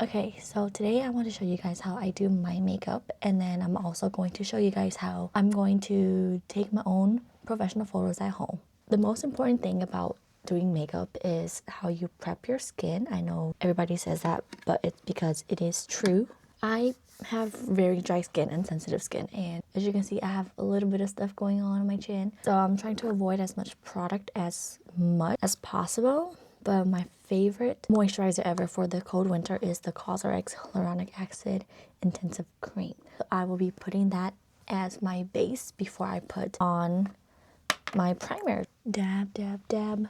Okay, so today I want to show you guys how I do my makeup, and then I'm also going to show you guys how I'm going to take my own professional photos at home. The most important thing about doing makeup is how you prep your skin. I know everybody says that, but it's because it is true. I have very dry skin and sensitive skin, and as you can see, I have a little bit of stuff going on my chin. So I'm trying to avoid as much product as much as possible. But my favorite moisturizer ever for the cold winter is the CosRX Hyaluronic Acid Intensive Cream. So I will be putting that as my base before I put on my primer. Dab, dab, dab.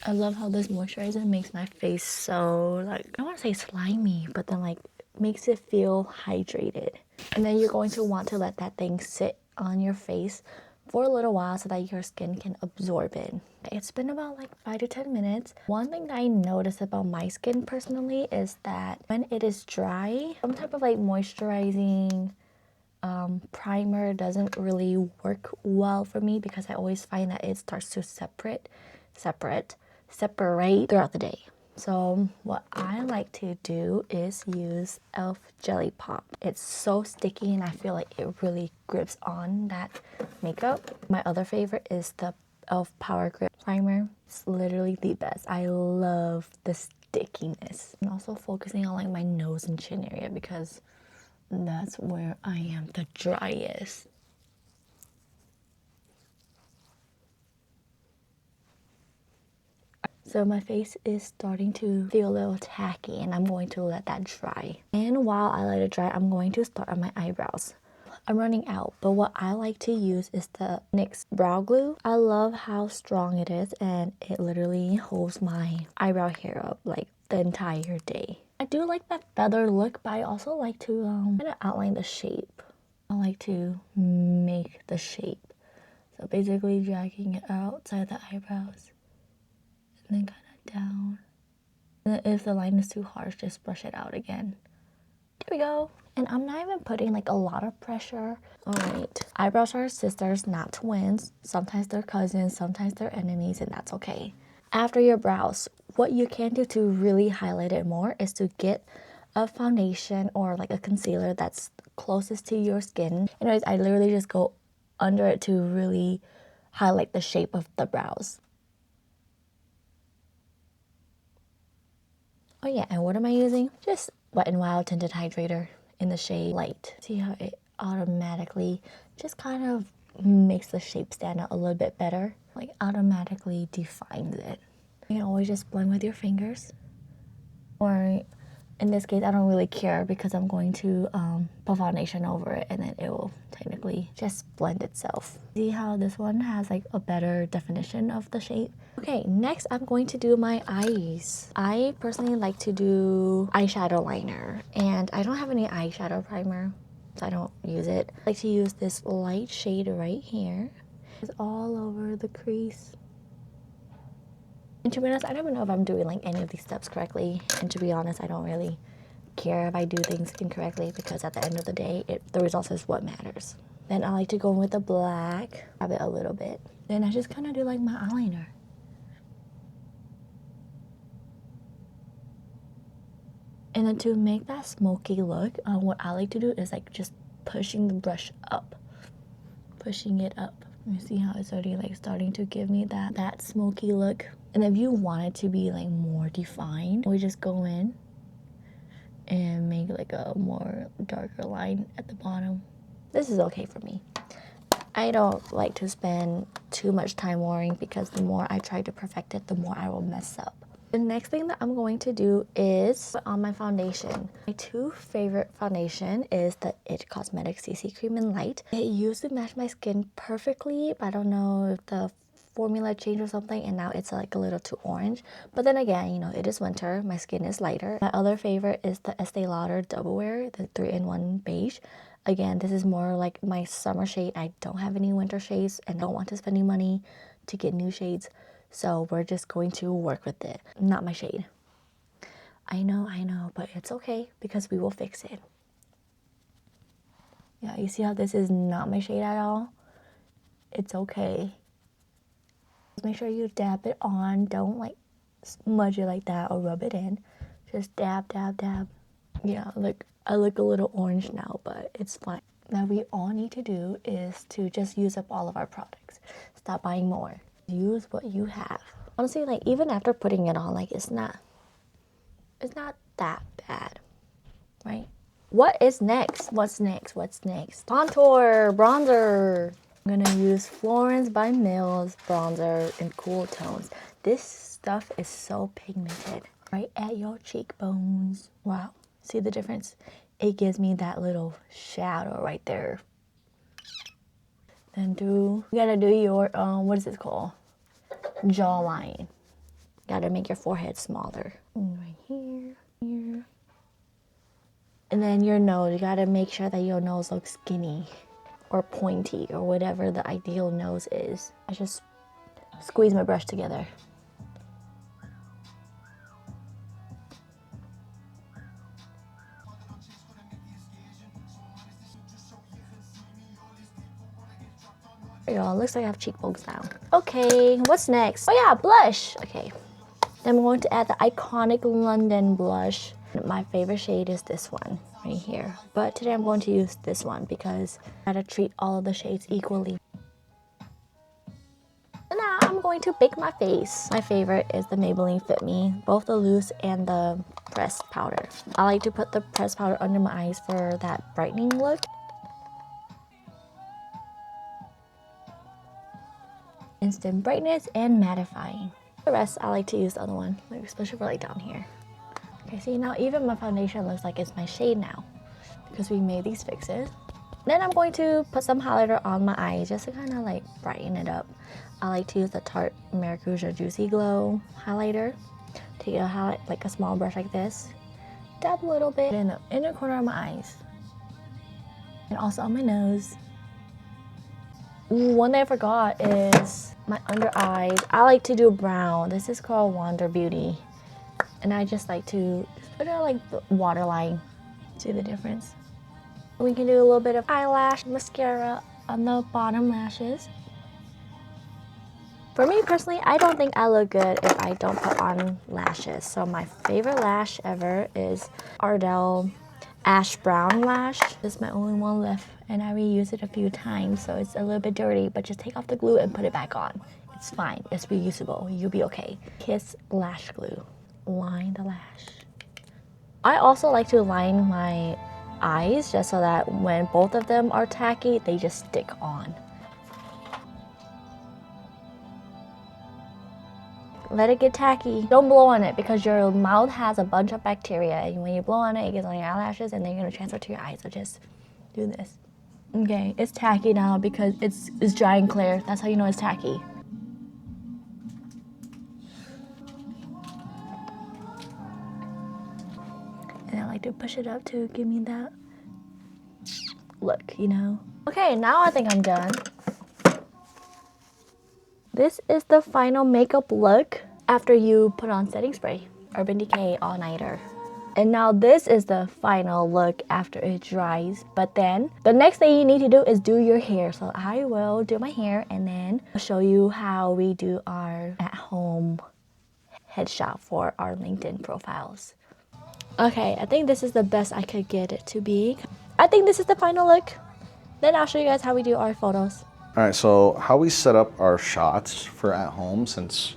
I love how this moisturizer makes my face so, like, I don't want to say slimy, but then like makes it feel hydrated. And then you're going to want to let that thing sit on your face for a little while so that your skin can absorb it. It's been about like 5 to 10 minutes. One thing that I noticed about my skin personally is that when it is dry, some type of like moisturizing primer doesn't really work well for me because I always find that it starts to separate throughout the day. So what I like to do is use e.l.f. Jelly Pop. It's so sticky and I feel like it really grips on that makeup. My other favorite is the e.l.f. Power Grip Primer. It's literally the best. I love the stickiness. I'm also focusing on like my nose and chin area because that's where I am the driest. So my face is starting to feel a little tacky and I'm going to let that dry. And while I let it dry, I'm going to start on my eyebrows. I'm running out, but what I like to use is the NYX brow glue. I love how strong it is and it literally holds my eyebrow hair up like the entire day. I do like that feather look, but I also like to kind of outline the shape. I like to make the shape. So basically dragging it outside the eyebrows and then kind of down. And if the line is too harsh, just brush it out again. There we go. And I'm not even putting like a lot of pressure. All right. Eyebrows are sisters, not twins. Sometimes they're cousins, sometimes they're enemies, and that's okay. After your brows, what you can do to really highlight it more is to get a foundation or like a concealer that's closest to your skin. Anyways, I literally just go under it to really highlight the shape of the brows. Oh yeah, and what am I using? Just Wet n Wild Tinted Hydrator in the shade Light. See how it automatically just kind of makes the shape stand out a little bit better? Like automatically defines it. You can always just blend with your fingers. Or in this case, I don't really care because I'm going to put foundation over it and then it will technically just blend itself. See how this one has like a better definition of the shape? Okay, next I'm going to do my eyes. I personally like to do eyeshadow liner and I don't have any eyeshadow primer, so I don't use it. I like to use this light shade right here. It's all over the crease. And to be honest, I don't even know if I'm doing like any of these steps correctly. And to be honest, I don't really care if I do things incorrectly because at the end of the day, the result is what matters. Then I like to go in with the black, grab it a little bit. Then I just kind of do like my eyeliner. And then to make that smoky look, what I like to do is like just pushing the brush up. Pushing it up. You see how it's already like starting to give me that smoky look. And if you want it to be like more defined, we just go in and make like a more darker line at the bottom. This is okay for me. I don't like to spend too much time worrying because the more I try to perfect it, the more I will mess up. The next thing that I'm going to do is put on my foundation. My two favorite foundation is the IT Cosmetics CC Cream in Light. It used to match my skin perfectly, but I don't know if the formula changed or something and now it's like a little too orange. But then again, you know, it is winter, my skin is lighter. My other favorite is the Estee Lauder Double Wear, the 3-in-1 beige. Again, this is more like my summer shade. I don't have any winter shades and don't want to spend any money to get new shades. So we're just going to work with it. Not my shade. I know, but it's okay because we will fix it. Yeah, you see how this is not my shade at all? It's okay. Make sure you dab it on. Don't like smudge it like that or rub it in. Just dab, dab, dab. Yeah, look, I look a little orange now, but it's fine. Now we all need to do is to just use up all of our products. Stop buying more. Use what you have. Honestly, like even after putting it on, like it's not that bad, right? What is next? What's next? What's next? Contour, bronzer. I'm gonna use Florence by Mills bronzer in cool tones. This stuff is so pigmented, right at your cheekbones. Wow, see the difference? It gives me that little shadow right there. Then you gotta do your, what is this called? Jawline. Gotta make your forehead smaller. Right here, here. And then your nose, you gotta make sure that your nose looks skinny or pointy or whatever the ideal nose is. I just squeeze my brush together. There you go, looks like I have cheekbones now. Okay, what's next? Oh yeah, blush. Okay, then I'm going to add the iconic London blush. My favorite shade is this one right here. But today I'm going to use this one because I gotta treat all of the shades equally. And now I'm going to bake my face. My favorite is the Maybelline Fit Me, both the loose and the pressed powder. I like to put the pressed powder under my eyes for that brightening look. Instant brightness and mattifying. The rest I like to use the other one, like especially for like down here. Okay, see now even my foundation looks like it's my shade now because we made these fixes. Then I'm going to put some highlighter on my eyes just to kind of like brighten it up. I like to use the Tarte Maracuja Juicy Glow highlighter. Take a highlight, like a small brush like this. Dab a little bit in the inner corner of my eyes. And also on my nose. Ooh, one thing I forgot is my under eyes. I like to do brown. This is called Wander Beauty. And I just like to put it like the waterline. See the difference? We can do a little bit of eyelash mascara on the bottom lashes. For me personally, I don't think I look good if I don't put on lashes. So my favorite lash ever is Ardell Ash Brown Lash. This is my only one left and I reuse it a few times, so it's a little bit dirty, but just take off the glue and put it back on. It's fine, it's reusable, you'll be okay. Kiss Lash Glue. Line the lash. I also like to line my eyes just so that when both of them are tacky, they just stick on. Let it get tacky. Don't blow on it because your mouth has a bunch of bacteria and when you blow on it, it gets on your eyelashes and then you're gonna transfer to your eyes. So just do this. Okay, it's tacky now because it's dry and clear. That's how you know it's tacky. And I like to push it up to give me that look, you know? Okay, now I think I'm done. This is the final makeup look after you put on setting spray, Urban Decay All Nighter. And now this is the final look after it dries. But then the next thing you need to do is do your hair. So I will do my hair and then I'll show you how we do our at-home headshot for our LinkedIn profiles. Okay, I think this is the best I could get it to be. I think this is the final look. Then I'll show you guys how we do our photos. All right, so how we set up our shots for at home, since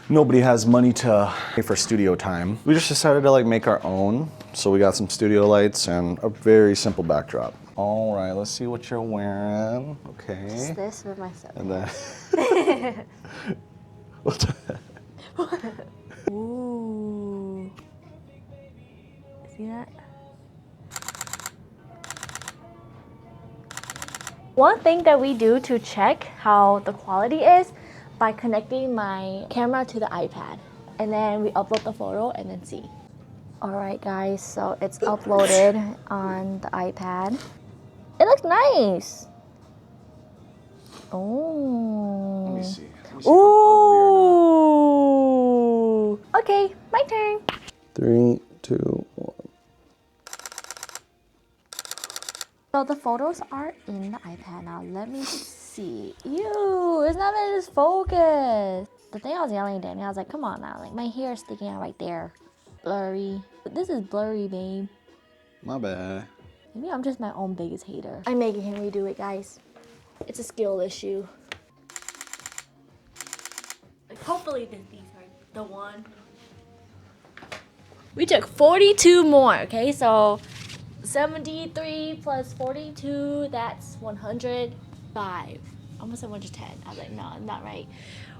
nobody has money to pay for studio time, we just decided to like make our own. So we got some studio lights and a very simple backdrop. All right, let's see what you're wearing. Okay. Just this with myself. And then. What the heck? Ooh. See that? One thing that we do to check how the quality is by connecting my camera to the iPad. And then we upload the photo and then see. Alright guys, so it's uploaded on the iPad. It looks nice. Oh. Let me see. Ooh. Okay, my turn. 3, 2, 1. So the photos are in the iPad now. Let me see. Ew, it's not even just focus. The thing I was yelling at Danny, I was like, come on now, like my hair is sticking out right there. blurry. This is blurry, babe. My bad. Maybe I'm just my own biggest hater. I'm making him redo it, guys. It's a skill issue. Hopefully these are the one. We took 42 more, okay? So 73 plus 42, that's 105. Almost said 110. I was like, no, not right.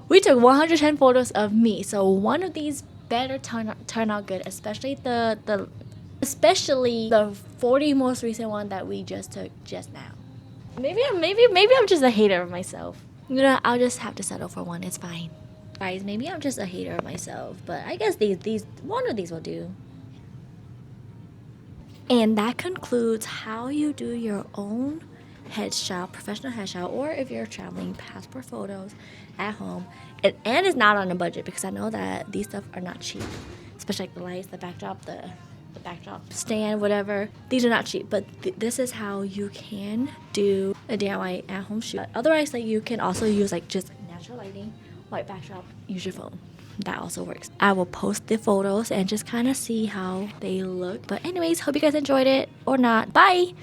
We took 110 photos of me. So one of these better turn out good, especially the 40 most recent one that we just took just now. Maybe I'm just a hater of myself. You know, I'll just have to settle for one. It's fine. Guys, maybe I'm just a hater of myself, but I guess these one of these will do. And that concludes how you do your own headshot, professional headshot, or if you're traveling, passport photos at home. And it's not on a budget, because I know that these stuff are not cheap, especially like the lights, the backdrop, the backdrop stand, whatever. These are not cheap, but this is how you can do a DIY at home shoot. Otherwise, like, you can also use like just natural lighting, white backdrop, use your phone. That also works. I will post the photos and just kind of see how they look. But anyways, hope you guys enjoyed it or not. Bye!